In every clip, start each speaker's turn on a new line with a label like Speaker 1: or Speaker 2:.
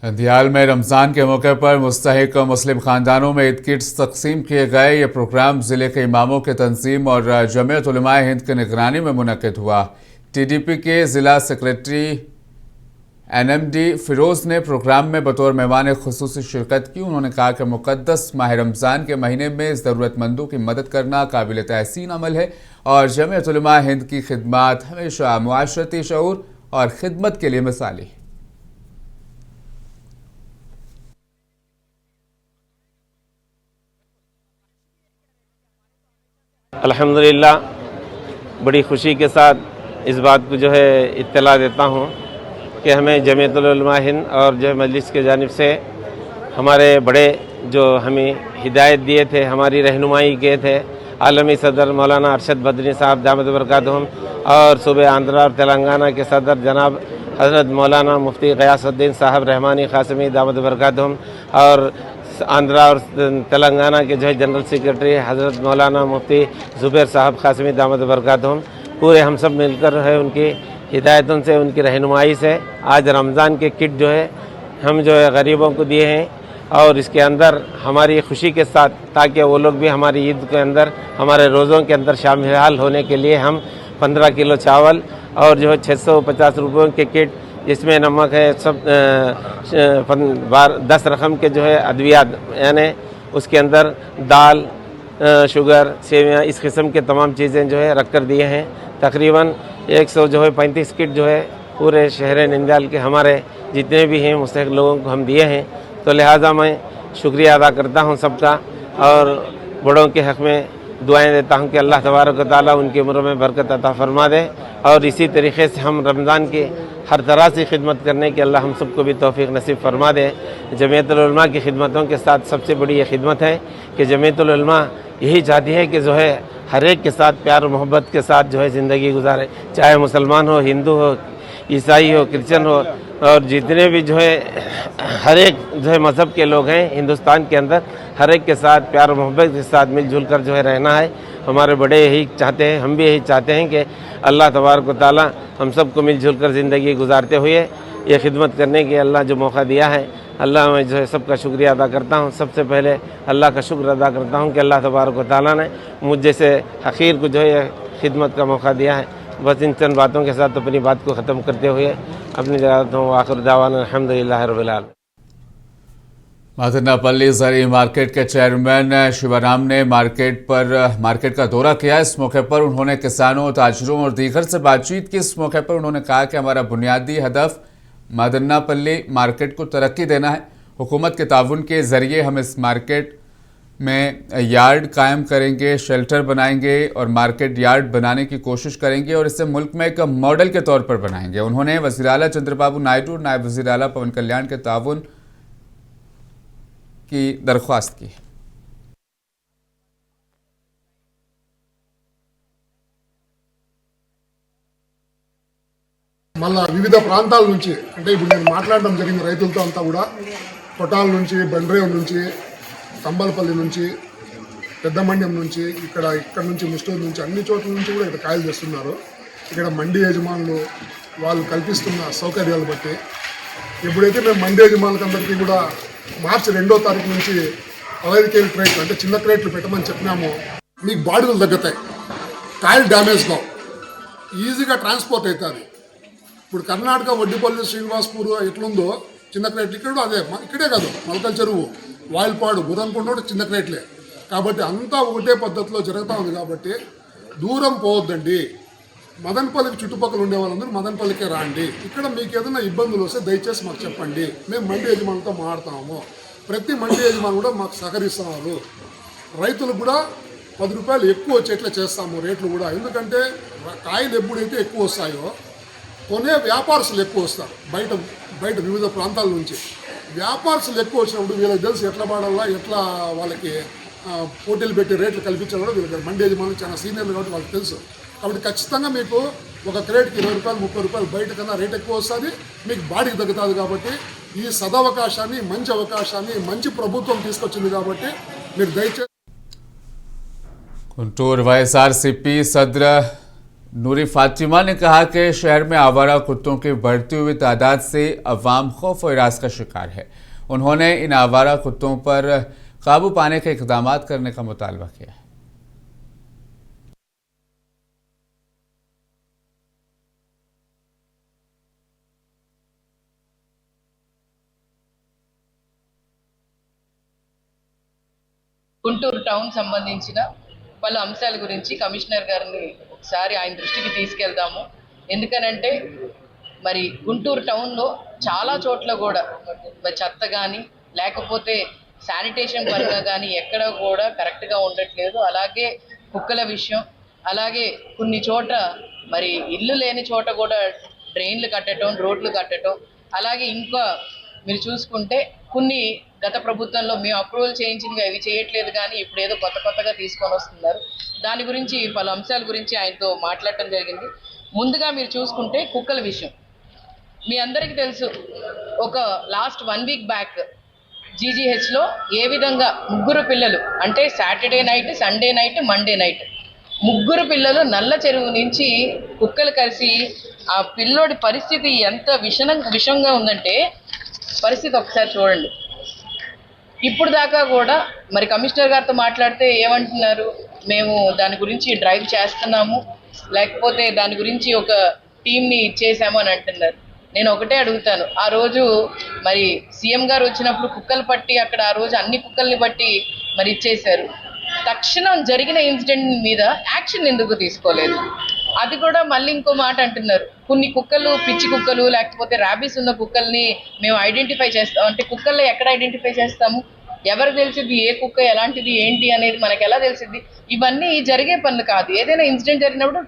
Speaker 1: दियाल में रमज़ान के मौके पर मुस्तहिक मुस्लिम खानदानों में ईद किट्स तकसीम किए गए। ये प्रोग्राम ज़िले के इमामों के तंजीम और जमीयत उलमाए हिंद की निगरानी में मुनक़िद हुआ। TDP के ज़िला सेक्रेटरी NMD फ़िरोज़ ने प्रोग्राम में बतौर मेहमान ख़ुसूसी शिरकत की। उन्होंने कहा कि मुक़द्दस माह रमज़ान के महीने में ज़रूरतमंदों की मदद करना काबिल तहसीन अमल है और जमीयत उलमाए हिंद की खिदमत हमेशा मुआशरती शऊर और ख़िदमत के लिए मिसाली है।
Speaker 2: अल्हम्दुलिल्लाह बड़ी ख़ुशी के साथ इस बात को इत्तला देता हूँ कि हमें जमीयतुल उलमा हिंद और मजलिस के जानिब से हमारे बड़े जो हमें हिदायत दिए थे, हमारी रहनुमाई किए थे, आलमी सदर मौलाना अरशद बदरी साहब दामद बरकातहुम और सूबे आंध्रा और तेलंगाना के सदर जनाब हज़रत मौलाना मुफ्ती ग़यासुद्दीन साहब रहमानी क़ासिमी दामद बरकातहुम और आंध्रा और तेलंगाना के जनरल सेक्रेटरी हज़रत मौलाना मुफ्ती ज़ुबैर साहब क़ासिमी दामद बरकातहुम पूरे हम सब मिलकर उनकी हिदायतों से, उनकी रहनुमाई से आज रमज़ान के किट हम गरीबों को दिए हैं और इसके अंदर हमारी खुशी के साथ ताकि वो लोग भी हमारी ईद के अंदर हमारे रोज़ों के अंदर शामिल होने के लिए हम 15 किलो चावल और 650 रुपयों के किट जिसमें नमक है, सब 10 रकम के अद्वियात यानी उसके अंदर दाल, शुगर, सेवियाँ, इस किस्म के तमाम चीज़ें रख कर दिए हैं। तकरीबन 135 किट पूरे शहर नंदयाल के हमारे जितने भी हैं मुस्तहिक लोगों को हम दिए हैं। तो लिहाजा मैं शुक्रिया अदा करता हूं सबका और बड़ों के हक़ में दुआएं देता हूं कि अल्लाह तबारक व तआला उनकी उम्र में बरकत अता फरमा दे और इसी तरीक़े से हम रमज़ान की हर तरह से खिदमत करने की अल्लाह हम सबको भी तौफ़ीक़ नसीब फरमा दे। जमीयतुल उलमा की खिदमतों के साथ सबसे बड़ी ये खिदमत है कि जमीयतुल उलमा यही चाहती है कि हर एक के साथ प्यार और मोहब्बत के साथ ज़िंदगी गुजारे, चाहे मुसलमान हो, हिंदू हो, ईसाई हो, क्रिश्चियन हो और जितने भी हर एक मज़हब के लोग हैं हिंदुस्तान के अंदर, हर एक के साथ प्यार और मोहब्बत के साथ मिलजुल कर रहना है। हमारे बड़े यही चाहते हैं, हम भी यही चाहते हैं कि अल्लाह तबारक व तआला हम सबको मिलजुल कर ज़िंदगी गुजारते हुए ये खिदमत करने की अल्लाह जो मौका दिया है, अल्लाह मैं सबका शुक्रिया अदा करता हूँ। सबसे पहले अल्लाह का शुक्र अदा करता हूँ कि अल्लाह तबारक व तआला ने मुझ जैसे हक़ीर को खिदमत का मौका दिया है। बस इन चंद बातों के साथ अपनी बात को ख़त्म करते हुए अपनी जगह हूँ। आखिर दावाना अल्हम्दुलिल्लाह रब्बिल आलमीन।
Speaker 1: मदनापल्ली ज़री मार्केट के चेयरमैन शिवराम ने मार्केट का दौरा किया। इस मौके पर उन्होंने किसानों, ताजिरों और दीगर से बातचीत की। इस मौके पर उन्होंने कहा कि हमारा बुनियादी हदफ मदनापल्ली मार्केट को तरक्की देना है। हुकूमत के ताउन के ज़रिए हम इस मार्केट में यार्ड कायम करेंगे, शेल्टर बनाएंगे और मार्केट यार्ड बनाने की कोशिश करेंगे और इसे मुल्क में एक मॉडल के तौर पर बनाएंगे। उन्होंने वज़ीर आला चंद्रबाबू नायडू और नायब वज़ीर आला पवन कल्याण के ताउन की दरख्वास्त की।
Speaker 3: మళ్ళా వివిధ ప్రాంతాల నుంచి అంటే ఇప్పుడు నేను మాట్లాడడం జరిగింది రైతులతో అంతా కూడా కొటాల నుంచి, బండ్రేవ్ నుంచి, తంబలపల్లి నుంచి, పెద్దమండ్యం నుంచి, ఇక్కడ నుంచి ముస్టూరు నుంచి అన్ని చోట్ల నుంచి కూడా ఇక్కడ కాయలు తెస్తున్నారు. ఇక్కడ మండి యజమానులు వాళ్ళు కల్పిస్తున్న సౌకర్యాలు బట్టి ఎప్పుడైతే మేము మండి యజమానులకు అందరికీ కూడా మార్చి 2వ తారీఖు నుంచి 15 కేజీ క్రేట్లు అంటే చిన్న క్రేట్లు పెట్టమని చెప్పినాము, మీకు బాడుగులు తగ్గుతాయి, కాయలు డ్యామేజ్ కావు, ఈజీగా ట్రాన్స్పోర్ట్ అవుతుంది. ఇప్పుడు కర్ణాటక వడ్డిపల్లి, శ్రీనివాస్పూర్ ఎట్లుందో చిన్న క్రేట్లు ఇక్కడ అదే, ఇక్కడే కాదు మల్కల్ చెరువు, వాయిల్పాడు, గురంకొండ కూడా చిన్న క్రేట్లే. కాబట్టి అంతా ఒకటే పద్ధతిలో జరుగుతూ ఉంది. కాబట్టి దూరం పోవద్దండి. మదనపల్లికి చుట్టుపక్కల ఉండే వాళ్ళందరూ మదనపల్లికే రాండి. ఇక్కడ మీకు ఏదైనా ఇబ్బందులు వస్తే దయచేసి మాకు చెప్పండి. మేము మండి యజమానులతో మాట్లాడతాము. ప్రతి మండి యజమాని కూడా మాకు సహకరిస్తున్నారు. రైతులు కూడా 10 రూపాయలు ఎక్కువ వచ్చేట్లా చేస్తాము రేట్లు కూడా. ఎందుకంటే కాయలు ఎప్పుడైతే ఎక్కువ వస్తాయో కొనే వ్యాపారస్తులు ఎక్కువ వస్తారు. బయట వివిధ ప్రాంతాల నుంచి వ్యాపారస్తులు ఎక్కువ వచ్చినప్పుడు వీళ్ళకి తెలుసు ఎట్లా పాడాలా, ఎట్లా వాళ్ళకి పోటీలు పెట్టి రేట్లు కల్పించాలో కూడా వీళ్ళకి మండి యజమానులు చాలా సీనియర్లు కాబట్టి వాళ్ళకి తెలుసు. కాబట్టి ఖచ్చితంగా మీకు ఒక క్రేట్కి 20 రూపాయలు, 30 రూపాయలు బయట కన్నా రేట్ ఎక్కువ వస్తుంది, మీకు బాడీకి తగ్గుతుంది. కాబట్టి ఈ సదవకాశాన్ని, మంచి అవకాశాన్ని మంచి ప్రభుత్వం తీసుకొచ్చింది కాబట్టి మీరు దయచేసి
Speaker 1: गुंटूर YSRCP सदर नूरी फातिमा ने कहा कि शहर में आवारा कुत्तों की बढ़ती हुई तादाद से अवाम खौफ और हिरास का शिकार है। उन्होंने इन आवारा कुत्तों पर काबू पाने के इक़दाम करने का मुतालबा किया है।
Speaker 4: గుంటూరు టౌన్ సంబంధించిన పలు అంశాల గురించి కమిషనర్ గారిని ఒకసారి ఆయన దృష్టికి తీసుకెళ్దాము. ఎందుకనంటే మరి గుంటూరు టౌన్లో చాలా చోట్ల కూడా చెత్త కానీ లేకపోతే శానిటేషన్ పరంగా కానీ ఎక్కడ కూడా కరెక్ట్గా ఉండట్లేదు. అలాగే కుక్కల విషయం, అలాగే కొన్ని చోట మరి ఇల్లు లేని చోట కూడా డ్రైన్లు కట్టడం, రోడ్లు కట్టడం, అలాగే ఇంకా మీరు చూసుకుంటే కొన్ని గత ప్రభుత్వంలో మేము అప్రూవల్ చేయించినవి అవి చేయట్లేదు, కానీ ఇప్పుడు ఏదో కొత్తగా తీసుకొని వస్తున్నారు. దాని గురించి పలు అంశాల గురించి ఆయనతో మాట్లాడటం జరిగింది. ముందుగా మీరు చూసుకుంటే కుక్కల విషయం మీ అందరికీ తెలుసు. ఒక లాస్ట్ 1 వీక్ బ్యాక్ జీజీహెచ్లో ఏ విధంగా 3 పిల్లలు, అంటే Saturday night, Sunday night, Monday night 3 పిల్లలు నల్ల చెరువు నుంచి కుక్కలు కలిసి ఆ పిల్లోడి పరిస్థితి ఎంత విషంగా ఉందంటే పరిస్థితి ఒకసారి చూడండి. ఇప్పుడు దాకా కూడా మరి కమిషనర్ గారితో మాట్లాడితే ఏమంటున్నారు, మేము దాని గురించి డ్రైవ్ చేస్తున్నాము, లేకపోతే దాని గురించి ఒక టీంని ఇచ్చేసాము అని అంటున్నారు. నేను ఒకటే అడుగుతాను, ఆ రోజు మరి సీఎం గారు వచ్చినప్పుడు కుక్కలు పట్టి అక్కడ ఆ రోజు అన్ని కుక్కల్ని బట్టి మరి ఇచ్చేశారు. తక్షణం జరిగిన ఇన్సిడెంట్ మీద యాక్షన్ ఎందుకు తీసుకోలేదు? అది కూడా మళ్ళీ ఇంకో మాట అంటున్నారు, కొన్ని కుక్కలు పిచ్చి కుక్కలు లేకపోతే ర్యాబీస్ ఉన్న కుక్కల్ని మేము ఐడెంటిఫై చేస్తాం. అంటే కుక్కల్లో ఎక్కడ ఐడెంటిఫై చేస్తాము? ఎవరు తెలిసిద్ది ఏ కుక్క ఎలాంటిది ఏంటి అనేది మనకు ఎలా తెలిసిద్ది? ఇవన్నీ జరిగే పనులు కాదు. ఏదైనా ఇన్సిడెంట్ జరిగినప్పుడు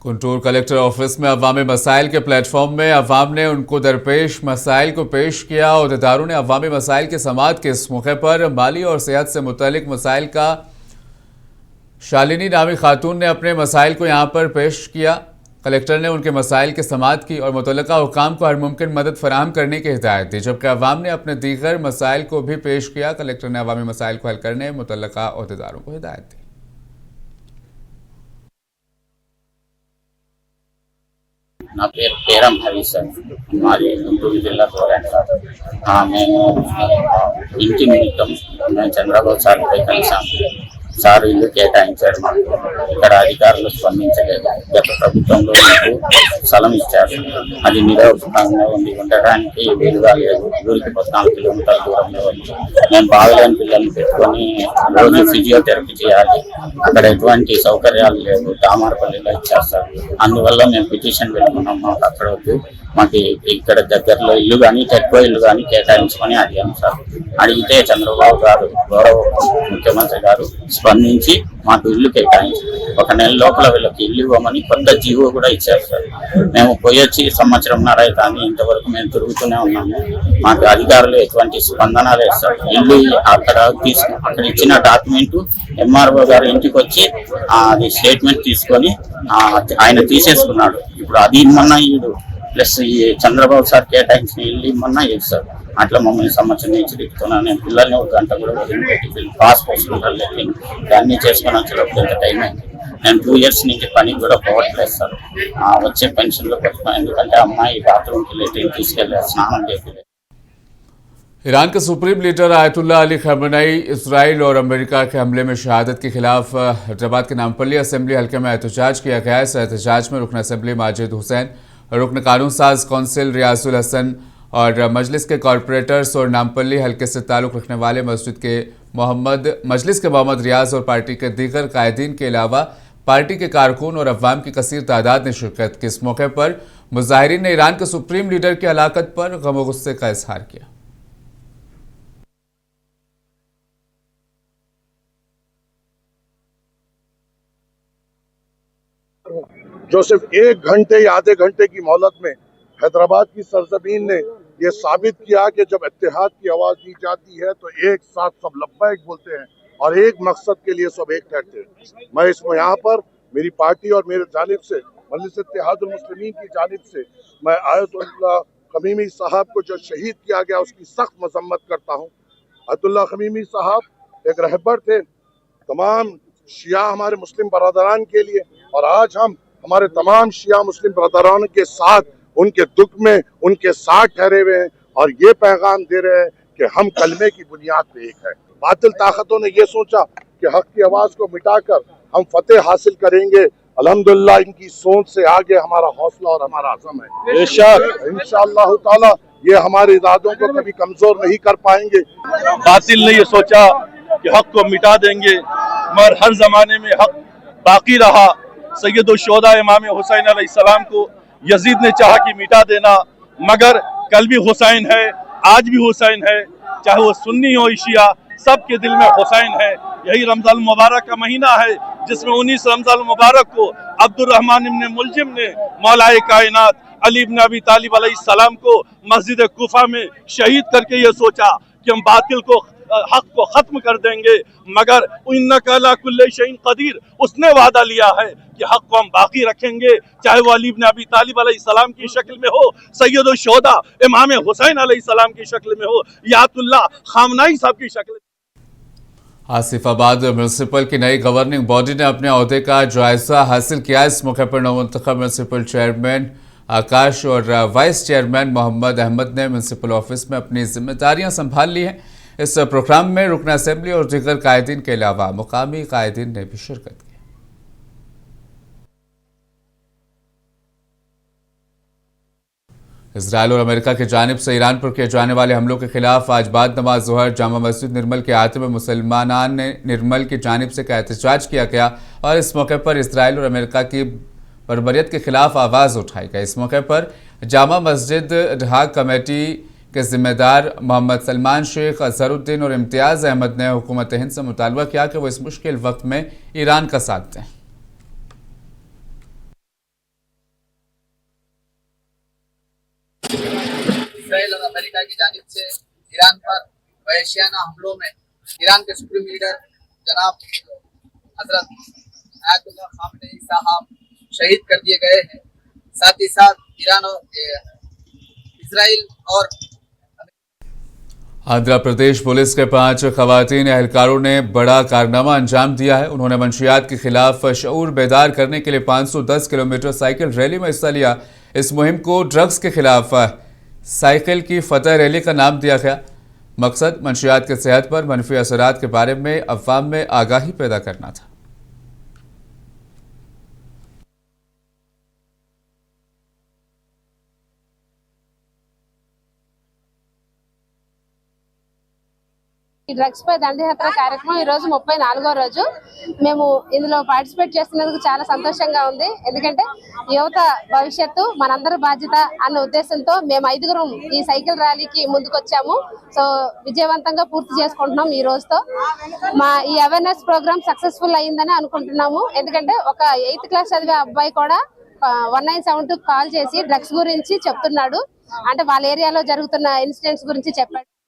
Speaker 1: गुंटूर कलेक्टर ऑफिस में अवामी मसाइल के प्लेटफॉर्म में अवाम ने उनको दरपेश मसाइल को पेश किया। अहदेदारों ने अवामी मसाइल के समाअत के इस मौके पर माली और सेहत से मुतल्लिक मसाइल का शालिनी नामी खातून ने अपने मसाइल को यहाँ पर पेश किया। कलेक्टर ने उनके मसाइल के समाअत की और मुतल्लिका हुकाम को हर मुमकिन मदद फराहम करने की हिदायत दी, जबकि अवाम ने अपने दीगर मसाइल को भी पेश किया। कलेक्टर ने अवामी मसाइल को हल करने मुतल्लिका अहदेदारों को हिदायत दी।
Speaker 5: నా పేరు పేరం హరీష్ సార్, మాది గుంటూరు జిల్లా గోరంట్ల. మేము ఇంటి నిమిత్తం మేము చంద్రబాబు సార్పై కలిసాము. సార్ ఇల్లు కేటాయించారు మాకు. ఇక్కడ అధికారులు స్పందించలేదు. గత ప్రభుత్వంలో మాకు స్థలం ఇచ్చారు, అది నిరవసరంగా ఉంది, ఉండటానికి వీలుగా లేదు. ఊరికి 14 కిలోమీటర్ల దూరంలో ఉంది. మేము బాగలేని పిల్లల్ని పెట్టుకొని రోజు ఫిజియోథెరపీ చేయాలి. అక్కడ ఎటువంటి సౌకర్యాలు లేవు. తామారపల్లిలో ఇచ్చేస్తారు. అందువల్ల మేము పిటిషన్ పెట్టుకున్నాం, మాకు అక్కడ వద్దు, మాకు ఇక్కడ దగ్గరలో ఇల్లు కానీ ఎక్కువ ఇల్లు కానీ కేటాయించమని అడిగాం సార్. అడిగితే చంద్రబాబు గారు, గౌరవ ముఖ్యమంత్రి గారు స్పందించి మాకు ఇల్లు కేటాయించి 1 నెల లోపల వీళ్ళకి ఇల్లు ఇవ్వమని కొత్త జీవో కూడా ఇచ్చారు సార్. మేము పోయొచ్చి 1.5 సంవత్సరంన్నర కానీ ఇంతవరకు మేము తిరుగుతూనే ఉన్నాము. మాకు అధికారులు ఎటువంటి స్పందన లేదు సార్. ఇల్లు అక్కడ ఇచ్చిన డాక్యుమెంట్ ఎంఆర్ఓ గారు ఇంటికి వచ్చి అది స్టేట్మెంట్ తీసుకొని ఆయన తీసేసుకున్నాడు. ఇప్పుడు అది ఇమ్మన్నా ఈడు ప్లస్ ఈ చంద్రబాబు సార్ కేటాయించిన ఇల్లు ఇమ్మన్నా ఇస్తారు. అట్లా మమ్మల్ని సంవత్సరం నుంచి తిప్పుతున్నాను. నేను పిల్లల్ని 1 గంట కూడా వదిలిపెట్టి పాస్ పోసుకుంటారు, లేకపోతే దాన్ని చేసుకుని వచ్చేటప్పుడు ఎంత టైం అయింది. నేను 2 ఇయర్స్ నుంచి పనికి కూడా పోవట్లేదు సార్. వచ్చే పెన్షన్లో పెట్టుకున్నాను, ఎందుకంటే అమ్మాయి బాత్రూమ్కి లేట్ తీసుకెళ్ళారు, స్నానం చేయలేదు.
Speaker 1: ईरान के supreme leader Ayatollah Ali Khamenei Israel और अमेरिका के हमले में शहादत के खिलाफ हैदराबाद के नामपल्ली असेंबली हल्के में एहतजाज किया गया। इस एहतजाज में रुकन असेंबली माजिद हुसैन, रुकन कानून साज कौंसिल रियाजुल हसन और मजलिस के कॉरपोरेटर्स और नामपल्ली हल्के से ताल्लुक़ रखने वाले मजलिस के मोहम्मद रियाज और पार्टी के दीगर कायदीन के अलावा पार्टी के कारकुन और अवाम की कसीर तादाद ने शिरकत की। इस मौके पर मुजाहिरीन ने ईरान के सुप्रीम लीडर की हलाकत पर गम व गुस्से का इजहार किया।
Speaker 6: जो सिर्फ 1 घंटे या आधे घंटे की मोहलत में हैदराबाद की सरजमीन ने यह साबित किया कि जब इत्तेहाद की आवाज दी जाती है तो एक साथ सब लब्बैक बोलते हैं और एक मकसद के लिए सब एक ठहरते हैं। मैं इसमें यहाँ पर मेरी पार्टी और मेरे जानिब से मजलिस इत्तेहादुल मुस्लिमीन की जानिब से मैं आयतुल्लाह खमीनी साहब को जो शहीद किया गया उसकी सख्त मजम्मत करता हूँ। आयतुल्लाह खमीनी साहब एक रहबर थे तमाम शिया हमारे मुस्लिम बरादरान के लिए, और आज हम हमारे तमाम शिया मुस्लिम ब्रदरान के साथ, उनके दुख में उनके साथ ठहरे हुए हैं और ये पैगाम दे रहे हैं कि हम कलमे की बुनियाद पे एक है। बातिल ताकतों ने ये सोचा कि हक की आवाज को मिटाकर हम फतेह हासिल करेंगे। अल्हम्दुलिल्लाह इनकी सोच से आगे हमारा हौसला और हमारा अज़म है। इंशाअल्लाह ताला ये हमारे इरादों को कभी कमजोर नहीं कर पाएंगे।
Speaker 7: बातिल ने ये सोचा कि हक को मिटा देंगे, मगर हर जमाने में हक बाकी रहा। सैयदुल शुहदा इमाम हुसैन अलैहिस्सलाम को यजीद ने चाहा कि मिटा देना, मगर कल भी हुसैन है, आज भी हुसैन है, चाहे वो सुन्नी हो शिया, सबके दिल में हुसैन है। यही रमजान मुबारक का महीना है जिसमें 19 रमजान मुबारक को अब्दुर्रहमान इब्न मुलजिम ने मौलाए कायनात अली इब्न अबी तालिब अलैहिस्सलाम को मस्जिद कुफा में शहीद करके ये सोचा कि हम बातिल को हक को खत्म कर देंगे, मगर इन्नका अला कुल्ली शैइन कदीर, उसने वादा लिया है कि हक को हम बाकी रखेंगे, चाहे वो अली इब्न अबी तालिब अलैहिस्सलाम की शक्ल में हो, सैयदुल शुहदा इमाम हुसैन अलैहिस्सलाम की शक्ल में हो, या अयतुल्लाह खामनाई साहब की शक्ल में।
Speaker 1: आसिफाबाद म्यूनसिपल की नई गवर्निंग बॉडी ने अपने अहदे का जायजा हासिल किया। इस मौके पर नवमुंतखब म्यूनसिपल चेयरमैन आकाश और वाइस चेयरमैन मोहम्मद अहमद ने म्यूनसिपल ऑफिस में अपनी जिम्मेदारियां संभाल ली हैं। इस प्रोग्राम में रुकन असेंबली और दीगर कायदीन के अलावा मुकामी कायदीन ने भी शिरकत की। इजराइल और अमेरिका की जानिब से ईरान पर किए जाने वाले हमलों के खिलाफ आज बाद नमाज ज़ोहर जामा मस्जिद निर्मल के आते में मुसलमानान ने निर्मल की जानिब से का एहतजाज किया गया और इस मौके पर इजराइल और अमेरिका की बर्बरियत के खिलाफ आवाज़ उठाई गई। इस मौके पर जामा मस्जिद ढाक कमेटी के जिम्मेदार मोहम्मद सलमान शेख, अजहरुद्दीन और इम्तियाज़ अहमद ने हुकूमत हिंद से मुतालबा किया कि वो इस मुश्किल वक्त में ईरान का साथ दें।
Speaker 8: इजराइल और अमेरिका की जानिब से ईरान पर वहशियाना हमलों में ईरान के सुप्रीम लीडर जनाब हजरत आयतुल्लाह खामनेई साहब शहीद कर दिए गए हैं। साथ ही साथ ईरान और इजराइल और
Speaker 1: आंध्र प्रदेश पुलिस के 5 खवातीन एहलकारों ने बड़ा कारनामा अंजाम दिया है। उन्होंने मंशियात के खिलाफ शऊर बेदार करने के लिए 510 किलोमीटर साइकिल रैली में हिस्सा लिया। इस मुहिम को ड्रग्स के खिलाफ साइकिल की फतह रैली का नाम दिया गया। मकसद मंशियात के सेहत पर मनफी असरात के बारे में अवाम में आगाही पैदा करना था।
Speaker 9: డ్రగ్స్ పై దండయాత్ర కార్యక్రమం ఈ రోజు 34వ రోజు మేము ఇందులో పార్టిసిపేట్ చేస్తున్నందుకు చాలా సంతోషంగా ఉంది। ఎందుకంటే యువత భవిష్యత్తు మనందరి బాధ్యత అన్న ఉద్దేశంతో మేము 5గురం ఈ సైకిల్ ర్యాలీకి ముందుకొచ్చాము। సో విజయవంతంగా పూర్తి చేసుకుంటున్నాం ఈ రోజుతో। మా ఈ అవేర్నెస్ ప్రోగ్రామ్ సక్సెస్ఫుల్ అయ్యిందని అనుకుంటున్నాము। ఎందుకంటే ఒక 8th క్లాస్ చదివే అబ్బాయి కూడా 1972 కాల్ చేసి డ్రగ్స్ గురించి చెప్తున్నాడు, అంటే వాళ్ళ ఏరియాలో జరుగుతున్న ఇన్సిడెంట్స్ గురించి చెప్పాడు।